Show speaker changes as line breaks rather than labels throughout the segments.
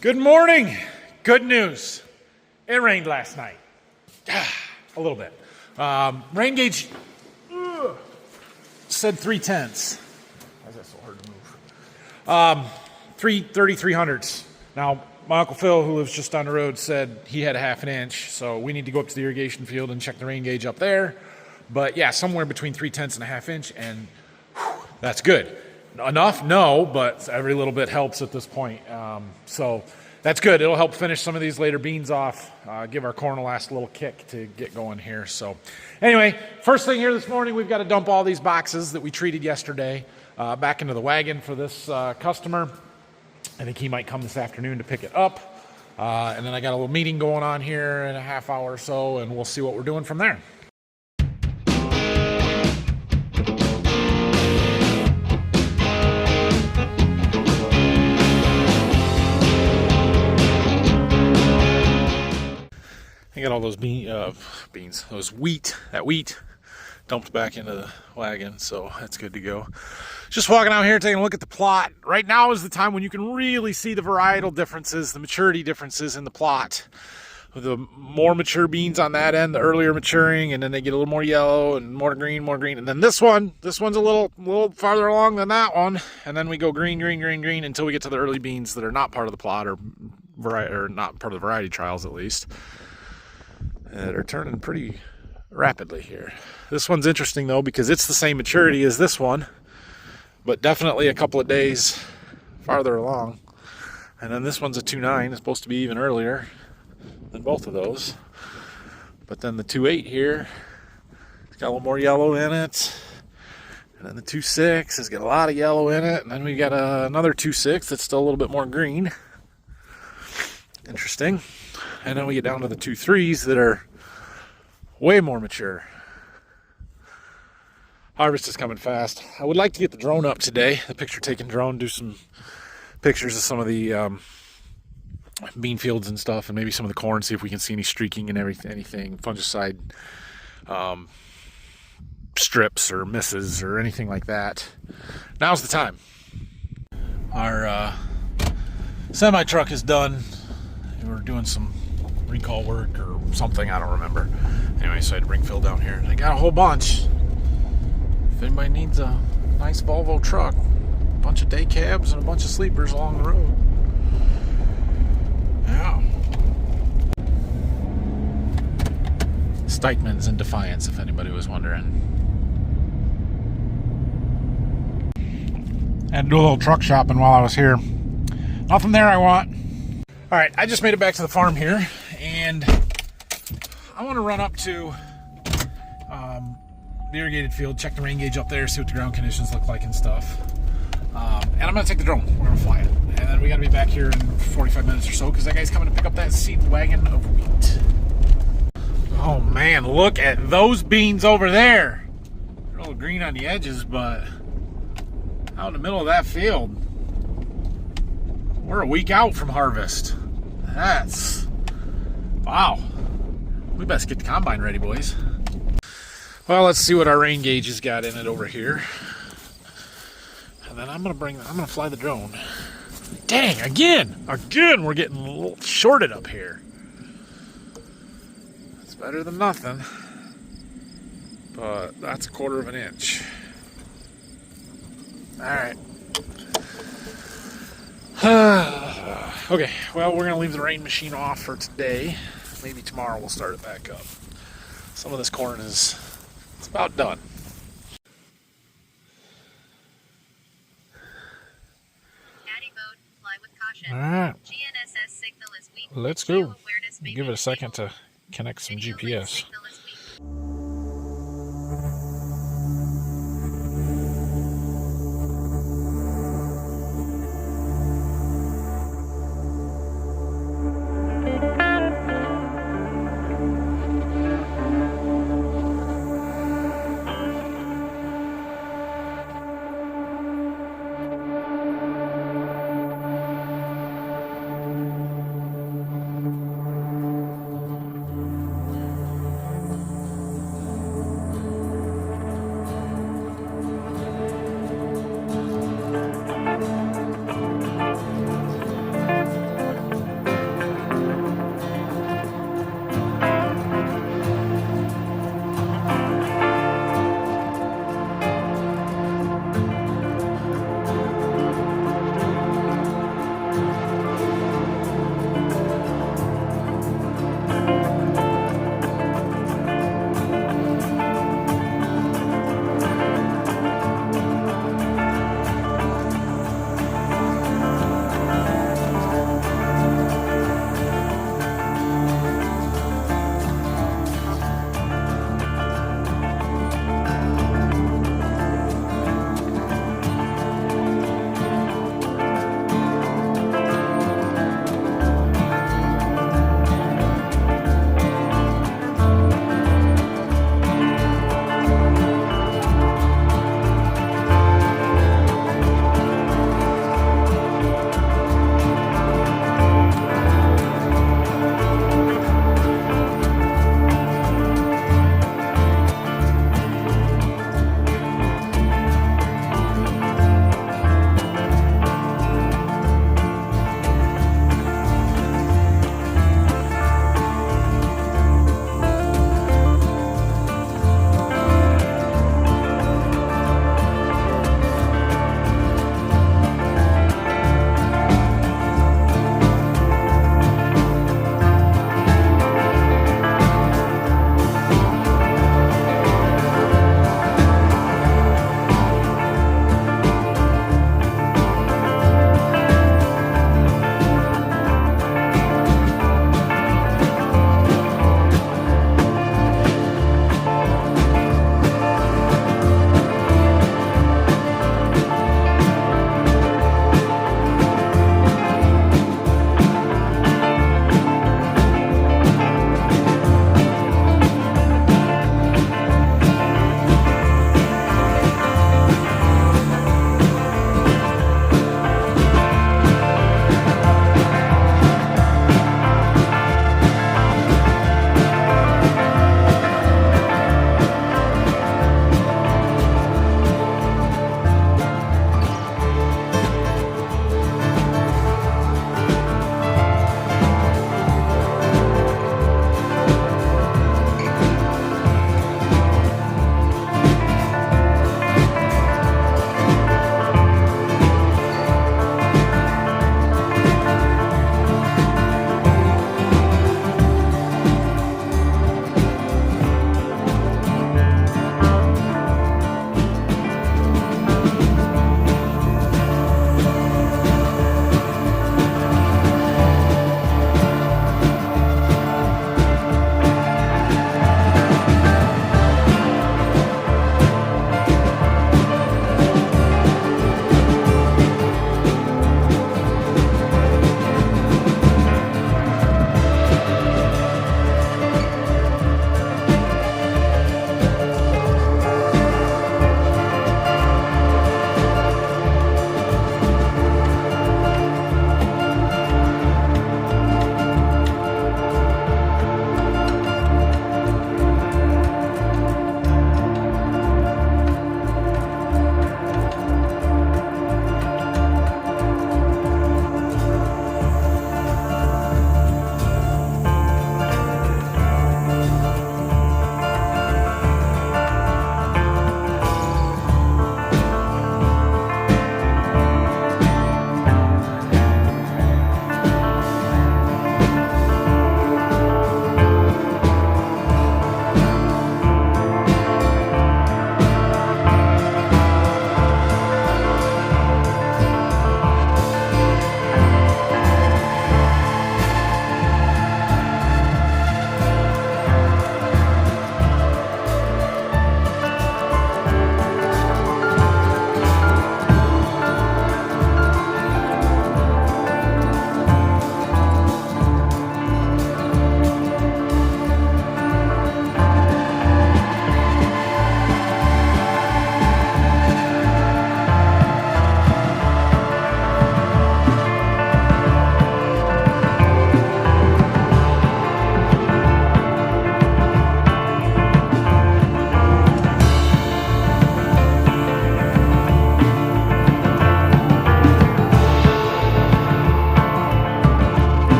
Good morning. Good news. It rained last night. A little bit. Rain gauge said 3/10. Why is that so hard to move? 3/3300ths. Now, my Uncle Phil, who lives just down the road, said he had a half an inch, so we need to go up to the irrigation field and check the rain gauge up there. But yeah, somewhere between 3/10 and a half inch, and that's good. Enough? No, but every little bit helps at this point. So that's good. It'll help finish some of these later beans off, give our corn a last little kick to get going here. So anyway, first thing here this morning, we've got to dump all these boxes that we treated yesterday back into the wagon for this customer. I think he might come this afternoon to pick it up. And then I got a little meeting going on here in a half hour or so, and we'll see what we're doing from there. I got all those beans, that wheat dumped back into the wagon, so that's good to go. Just walking out here, taking a look at the plot. Right now is the time when you can really see the varietal differences, the maturity differences in the plot. The more mature beans on that end, the earlier maturing, and then they get a little more yellow and more green. And then this one's a little farther along than that one, and then we go green until we get to the early beans that are not part of the plot or not part of the variety trials at least. They're turning pretty rapidly here. This one's interesting though because it's the same maturity as this one, but definitely a couple of days farther along. And then this one's a 2.9. It's supposed to be even earlier than both of those. But then the 2.8 here, it's got a little more yellow in it. And then the 2.6 has got a lot of yellow in it. And then we got another 2.6 that's still a little bit more green. Interesting. And then we get down to the 2.3s that are way more mature. Harvest is coming fast. I would like to get the drone up today, the picture taking drone, do some pictures of some of the bean fields and stuff, and maybe some of the corn, see if we can see any streaking and anything, fungicide strips or misses or anything like that. Now's the time. Our semi truck is done. We're doing some recall work or something, I don't remember. Anyway, so I had to bring Phil down here, and I got a whole bunch. If anybody needs a nice Volvo truck, a bunch of day cabs and a bunch of sleepers along the road. Yeah. Stikeman's in Defiance, if anybody was wondering. Had to do a little truck shopping while I was here. Nothing there I want. All right, I just made it back to the farm here, and I want to run up to the irrigated field, check the rain gauge up there, see what the ground conditions look like and stuff. And I'm going to take the drone. We're going to fly it. And then we got to be back here in 45 minutes or so because that guy's coming to pick up that seed wagon of wheat. Oh, man, look at those beans over there. They're a little green on the edges, but out in the middle of that field, we're a week out from harvest. That's... wow. We best get the combine ready, boys. Well, let's see what our rain gauge has got in it over here. And then I'm gonna fly the drone. Dang, again, we're getting a little shorted up here. It's better than nothing. But that's 1/4 of an inch. All right. Okay, well, we're going to leave the rain machine off for today. Maybe tomorrow we'll start it back up. Some of this corn it's about done.
Natty mode, fly with caution.
All right.
GNSS signal is weak.
Let's go. Give it a second to connect some GPS.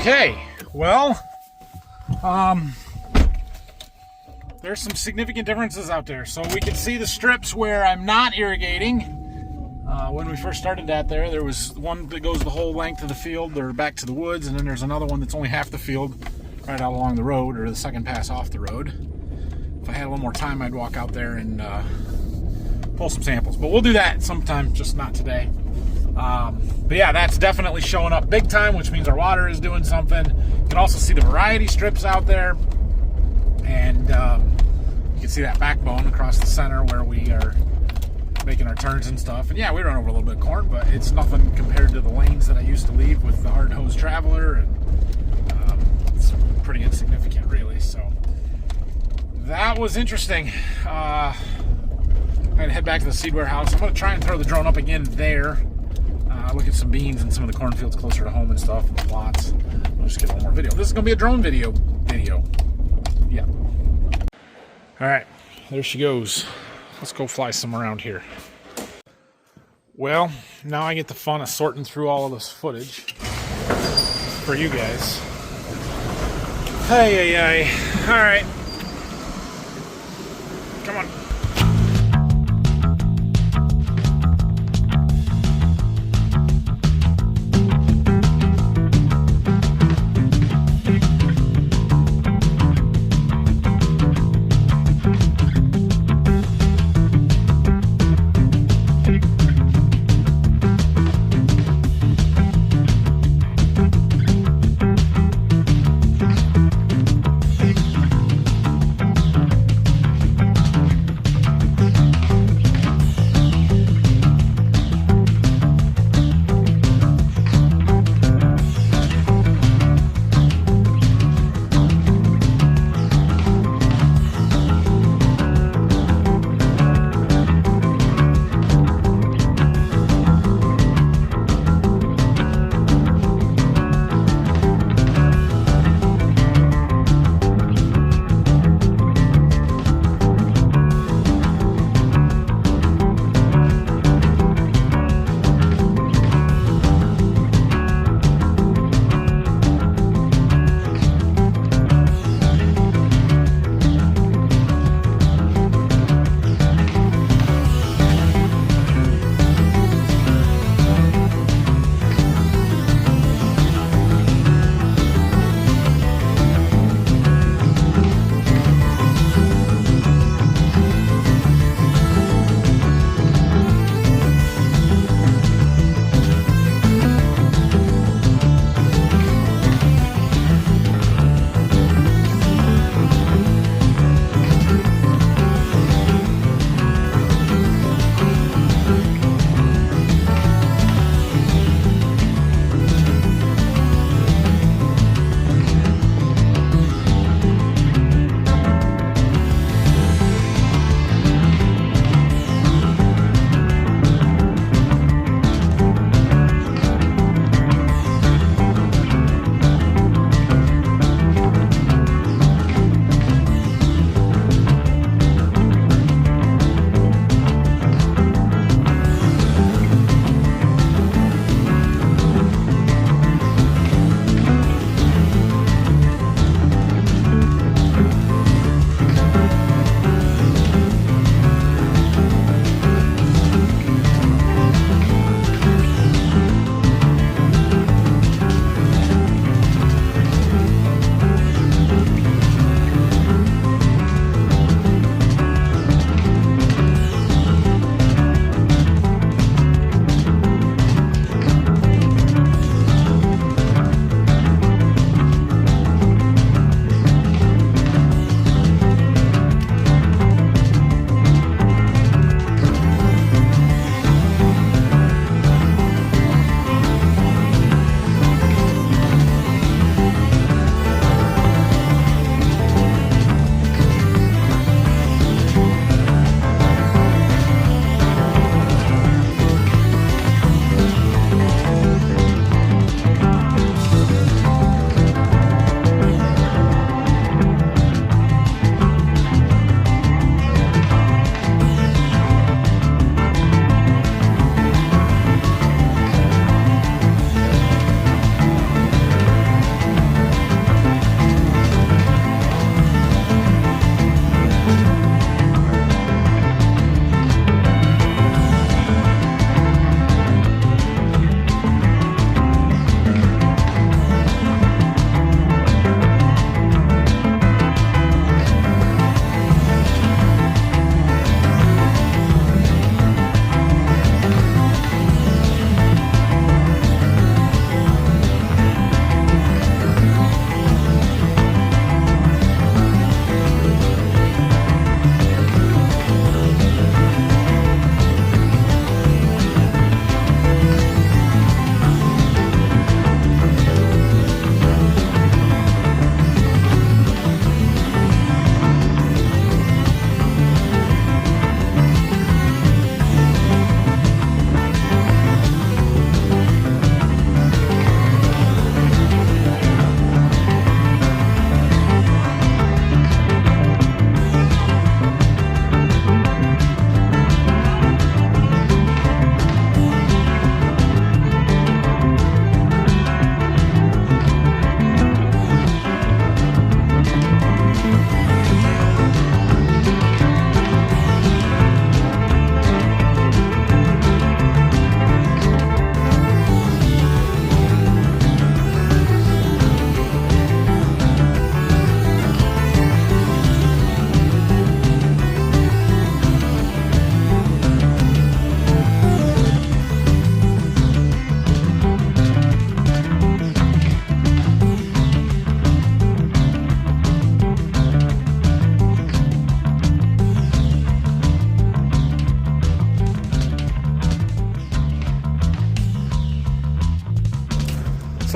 Okay, well, there's some significant differences out there. So we can see the strips where I'm not irrigating. When we first started that there was one that goes the whole length of the field or back to the woods, and then there's another one that's only half the field right out along the road, or the second pass off the road. If I had a little more time, I'd walk out there and pull some samples, but we'll do that sometime, just not today. But yeah, that's definitely showing up big time, which means our water is doing something. You can also see the variety strips out there, and you can see that backbone across the center where we are making our turns and stuff. And yeah, we run over a little bit of corn, but it's nothing compared to the lanes that I used to leave with the hard hose Traveler, and it's pretty insignificant, really. So that was interesting. I'm gonna head back to the seed warehouse. I'm gonna try and throw the drone up again there. Look at some beans and some of the cornfields closer to home and stuff, and the plots. I'll just get one more video. This is gonna be a drone video. Yeah. All right, there she goes. Let's go fly some around here. Well, now I get the fun of sorting through all of this footage for you guys. Hey. All right. Come on.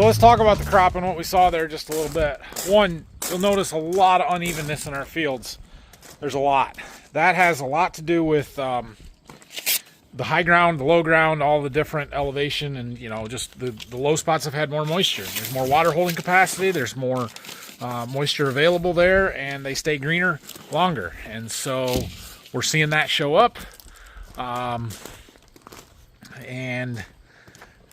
So let's talk about the crop and what we saw there just a little bit. One, you'll notice a lot of unevenness in our fields. There's a lot. That has a lot to do with the high ground, the low ground, all the different elevation, and just the low spots have had more moisture. There's more water holding capacity. There's more moisture available there, and they stay greener longer. And so we're seeing that show up. And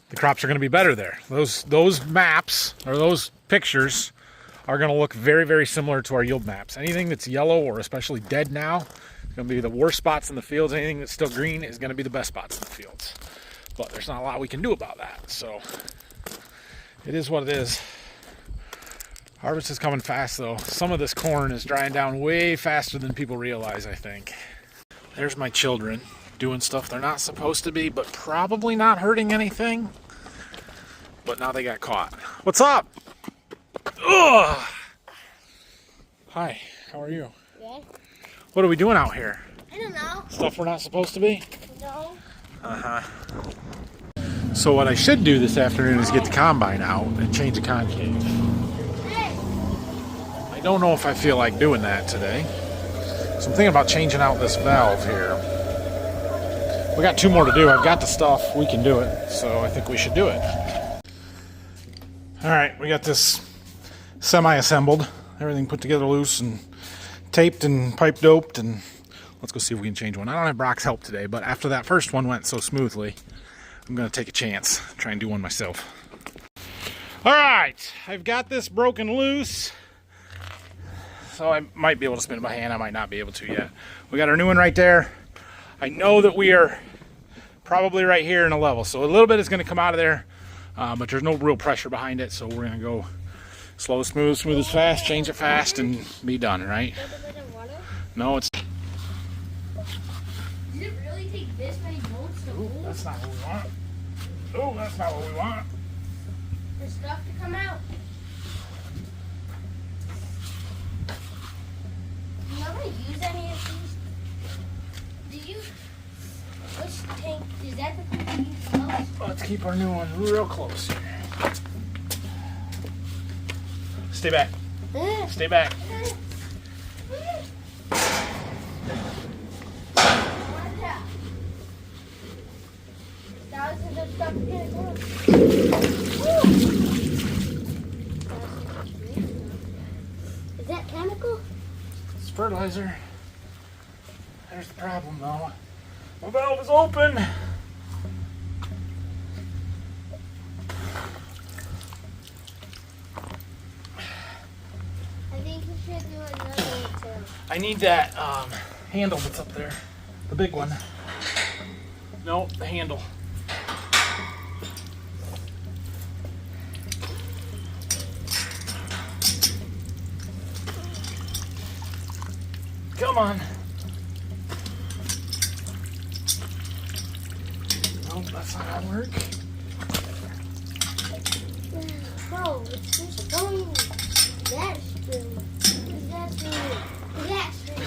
the crops are going to be better there. Those maps or those pictures are going to look very, very similar to our yield maps. Anything that's yellow or especially dead now is going to be the worst spots in the fields. Anything that's still green is going to be the best spots in the fields. But there's not a lot we can do about that. So it is what it is. Harvest is coming fast though. Some of this corn is drying down way faster than people realize, I think. There's my children doing stuff they're not supposed to be, but probably not hurting anything. But now they got caught. What's up? Ugh. Hi, how are you?
Good.
What are we doing out here?
I don't know.
Stuff we're not supposed to be?
No.
So what I should do this afternoon is get the combine out and change the concave. I don't know if I feel like doing that today. So I'm thinking about changing out this valve here. We got 2 more to do. I've got the stuff. We can do it. So I think we should do it. All right, we got this semi-assembled. Everything put together loose and taped and pipe doped. And let's go see if we can change one. I don't have Brock's help today, but after that first one went so smoothly, I'm going to take a chance. Try and do one myself. All right, I've got this broken loose. So I might be able to spin it by hand. I might not be able to yet. We got our new one right there. I know that we are probably right here in a level. So a little bit is going to come out of there, but there's no real pressure behind it. So we're going to go slow, smooth as fast, change it fast, and be done, right? No, it's...
Does it really take this many bolts to move?
That's not what we want. Oh, that's not what we want.
For stuff to come out? Do you ever use any of these? Which tank, is that the tank you use most?
Let's keep our new one real close here. Stay back. Stay back.
Thousands of stuff to get it going. Is that chemical?
It's fertilizer. There's the problem though. The valve is open.
I think we should do another one too.
I need that handle that's up there. The big one. No, the handle. Come on. Nope, that's not gonna work.
No, it's just going that string. That string. That string.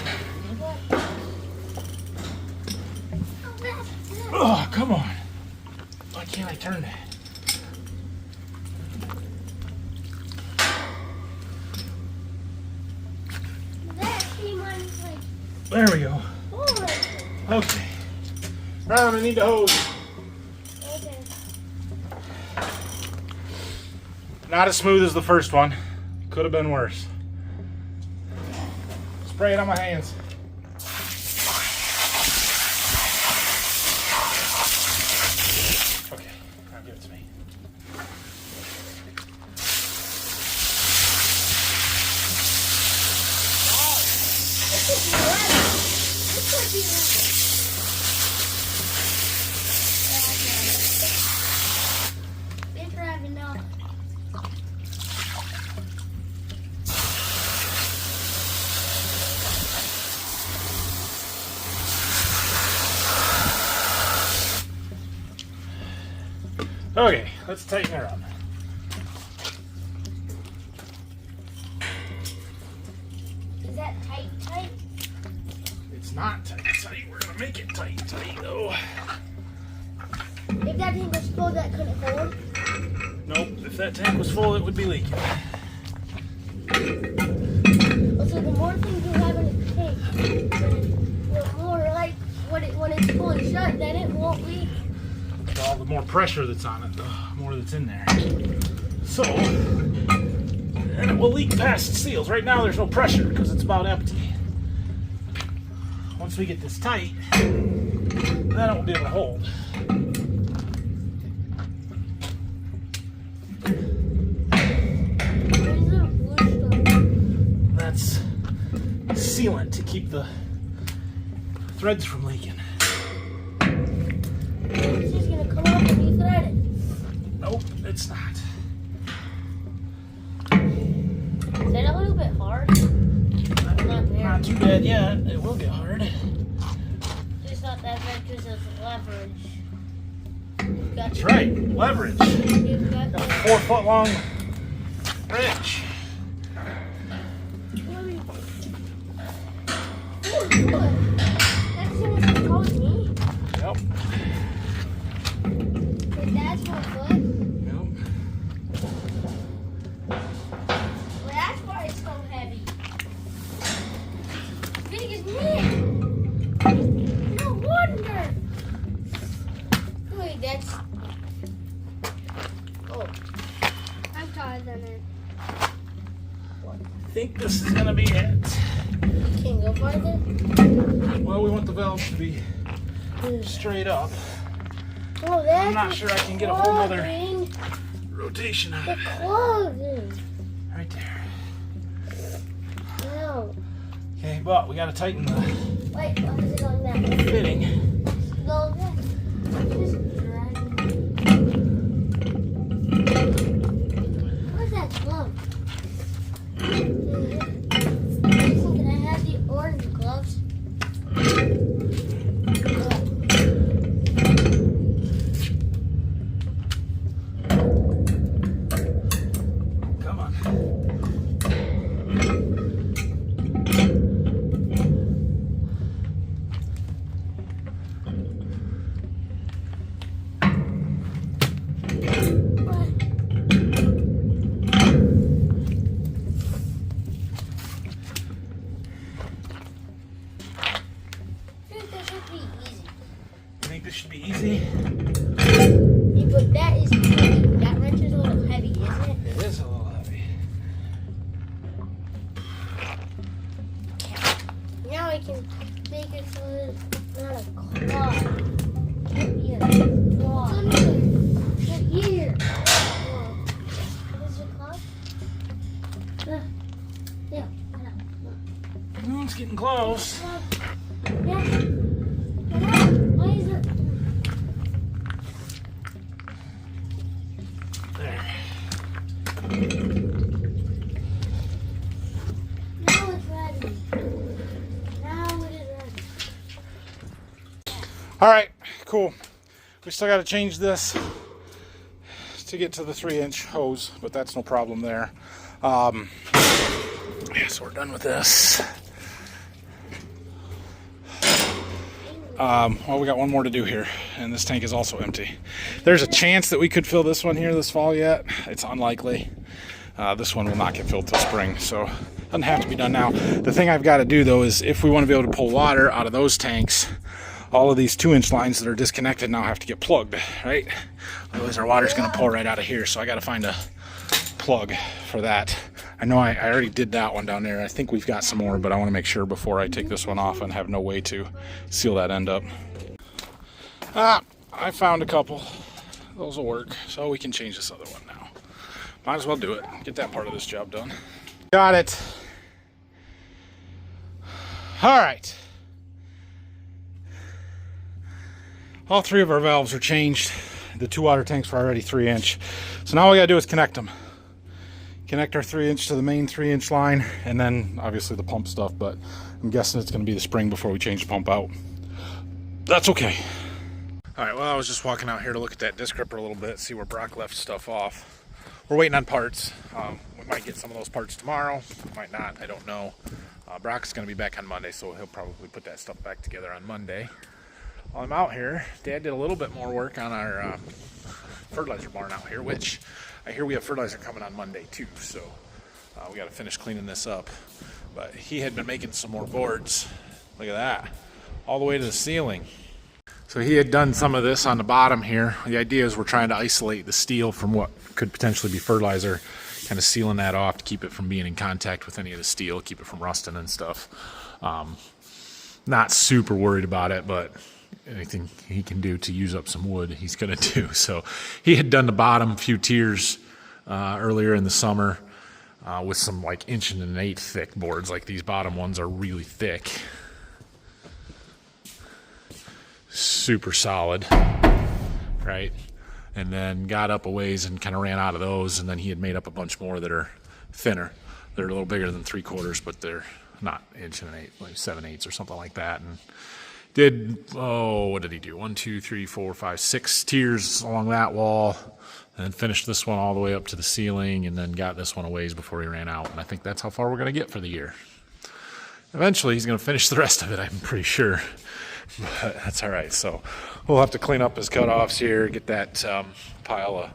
Oh, come on. Why can't I turn that? There we go. Okay. Now I'm gonna need the hose.
Okay.
Not as smooth as the first one. Could have been worse. Spray it on my hands. Okay, now give it to me.
Been driving now.
Okay, let's tighten her up.
Is that tight?
It's not tight. We're gonna make it tight though.
If that thing was full that couldn't hold.
Nope, if that tank was full, it would be leaking.
Also, the more things you have in a tank, the more like when it's fully shut, then it won't leak.
Well, the more pressure that's on it, the more that's in there. So, and it will leak past the seals. Right now, there's no pressure because it's about empty. Once we get this tight, then it will be able to hold.
Where's the blue stuff?
That's sealant to keep the threads from leaking.
It's just gonna come off and you thread it.
Nope, it's not.
Is that a little bit hard? Not very.
Not too bad yet. It will get hard.
Just not that bad because of leverage. You've got
That's right, leverage.
You've got
Got a 4 foot long wrench.
Oh, good. That's so much taller than me.
Yep.
But that's 4 foot.
Yep.
Well, that's why it's so heavy. Big as me. No wonder. Wait, that's. Oh. I'm taller than it.
I think this is gonna be it.
You can't go farther?
Well, we want the valves to be straight up.
Oh, that's
I'm not sure I can get a whole nother
clothing.
rotation out
The
of it.
clothing.
Right there.
No.
Okay, but we gotta tighten the
Wait, how is it going now?
fitting.
Go there. Just drag it. Where's that glove? Jason, can I have the orange gloves?
Come on.
I think that should be easy.
You think this should be easy?
Yeah, but that is heavy. That wrench is a little heavy, isn't it?
It is a little heavy.
Now I can make it so that it's not a claw. Here. Claw. Here. Is it claw? Yeah.
Oh, it's getting close.
Yeah. Why is it?
There.
Now it's ready. Now it is ready.
All right, cool. We still got to change this to get to the 3-inch hose, but that's no problem there. Yeah, so we're done with this. Well, we got one more to do here, and this tank is also empty. There's a chance that we could fill this one here this fall yet. It's unlikely. This one will not get filled till spring, so it doesn't have to be done now. The thing I've got to do, though, is if we want to be able to pull water out of those tanks, all of these 2-inch lines that are disconnected now have to get plugged, right? Otherwise our water's going to pour right out of here, so I got to find a plug for that. I know I already did that one down there. I think we've got some more, but I want to make sure before I take this one off and have no way to seal that end up. I found a couple. Those will work, so we can change this other one now. Might as well do it. Get that part of this job done. Got it. All right. All 3 of our valves are changed. The 2 water tanks were already 3-inch. So now all we gotta do is connect them. Connect our 3-inch to the main 3-inch line, and then obviously the pump stuff, but I'm guessing it's gonna be the spring before we change the pump out. That's okay. All right, well, I was just walking out here to look at that disc gripper a little bit, see where Brock left stuff off. We're waiting on parts. We might get some of those parts tomorrow, might not, I don't know. Brock's gonna be back on Monday, so he'll probably put that stuff back together on Monday. While I'm out here, Dad did a little bit more work on our fertilizer barn out here, which I hear we have fertilizer coming on Monday too, so we got to finish cleaning this up. But he had been making some more boards. Look at that, all the way to the ceiling. So he had done some of this on the bottom here. The idea is we're trying to isolate the steel from what could potentially be fertilizer, kind of sealing that off to keep it from being in contact with any of the steel, keep it from rusting and stuff. Not super worried about it, but anything he can do to use up some wood, he's going to do. So he had done the bottom few tiers earlier in the summer with some like 1.125" thick boards. Like these bottom ones are really thick. Super solid, right? And then got up a ways and kind of ran out of those, and then he had made up a bunch more that are thinner. They're a little bigger than 3/4, but they're not 1.125", like 7/8 or something like that. And did, what did he do? 1, 2, 3, 4, 5, 6 tiers along that wall, and then finished this one all the way up to the ceiling, and then got this one a ways before he ran out. And I think that's how far we're going to get for the year. Eventually, he's going to finish the rest of it, I'm pretty sure. But that's all right. So we'll have to clean up his cutoffs here, get that pile of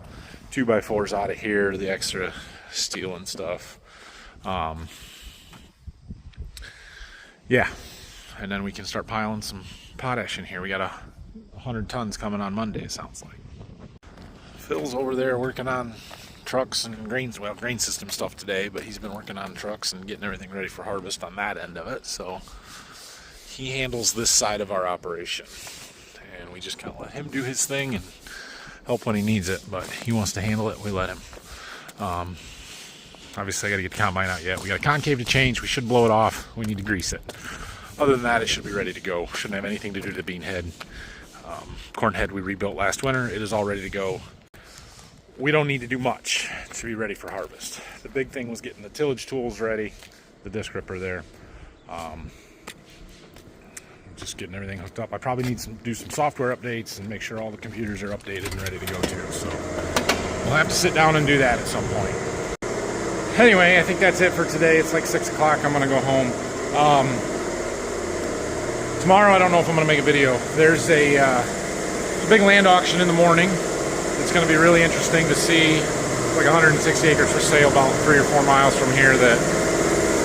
2x4s out of here, the extra steel and stuff. Yeah, and then we can start piling some potash in here. We got 100 tons coming on Monday, it sounds like. Phil's over there working on trucks and grain system stuff today, but he's been working on trucks and getting everything ready for harvest on that end of it. So he handles this side of our operation, and we just kind of let him do his thing and help when he needs it. But he wants to handle it, we let him. Obviously, I got to get the combine out yet. We got a concave to change. We should blow it off. We need to grease it. Other than that, it should be ready to go. Shouldn't have anything to do to the bean head. Corn head we rebuilt last winter. It is all ready to go. We don't need to do much to be ready for harvest. The big thing was getting the tillage tools ready, the disc ripper there. Just getting everything hooked up. I probably need to do some software updates and make sure all the computers are updated and ready to go too. So we'll have to sit down and do that at some point. Anyway, I think that's it for today. It's like 6 o'clock. I'm gonna go home. Tomorrow, I don't know if I'm gonna make a video. There's a big land auction in the morning. It's gonna be really interesting to see. It's like 160 acres for sale about 3 or 4 miles from here that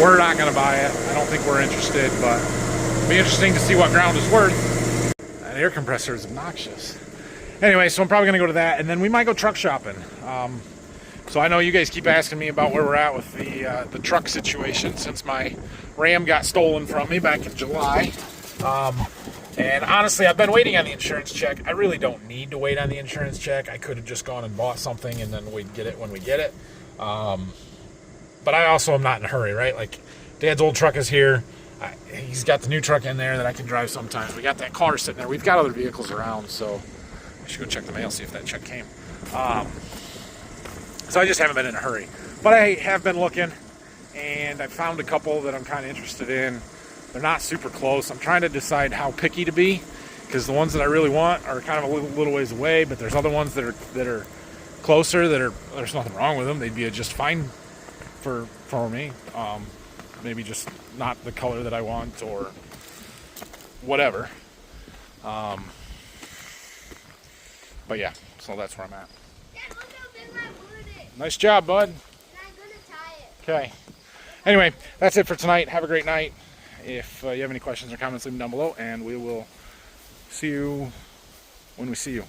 we're not gonna buy it. I don't think we're interested, but it'll be interesting to see what ground is worth. That air compressor is obnoxious. Anyway, so I'm probably gonna go to that, and then we might go truck shopping. So I know you guys keep asking me about where we're at with the truck situation since my Ram got stolen from me back in July. And honestly, I've been waiting on the insurance check. I really don't need to wait on the insurance check. I could have just gone and bought something and then we'd get it when we get it. But I also am not in a hurry, right? Like, Dad's old truck is here. He's got the new truck in there that I can drive sometimes. We got that car sitting there. We've got other vehicles around, so I should go check the mail, see if that check came. So I just haven't been in a hurry. But I have been looking, and I found a couple that I'm kind of interested in. They're not super close. I'm trying to decide how picky to be, because the ones that I really want are kind of a little ways away, but there's other ones that are closer there's nothing wrong with them. They'd be just fine for me. Maybe just not the color that I want or whatever. But yeah, so that's where I'm at.
Dad, look how big my wood is.
Nice job, bud.
And I'm gonna tie it.
Okay. Anyway, that's it for tonight. Have a great night. If you have any questions or comments, leave them down below, and we will see you when we see you.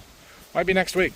Might be next week.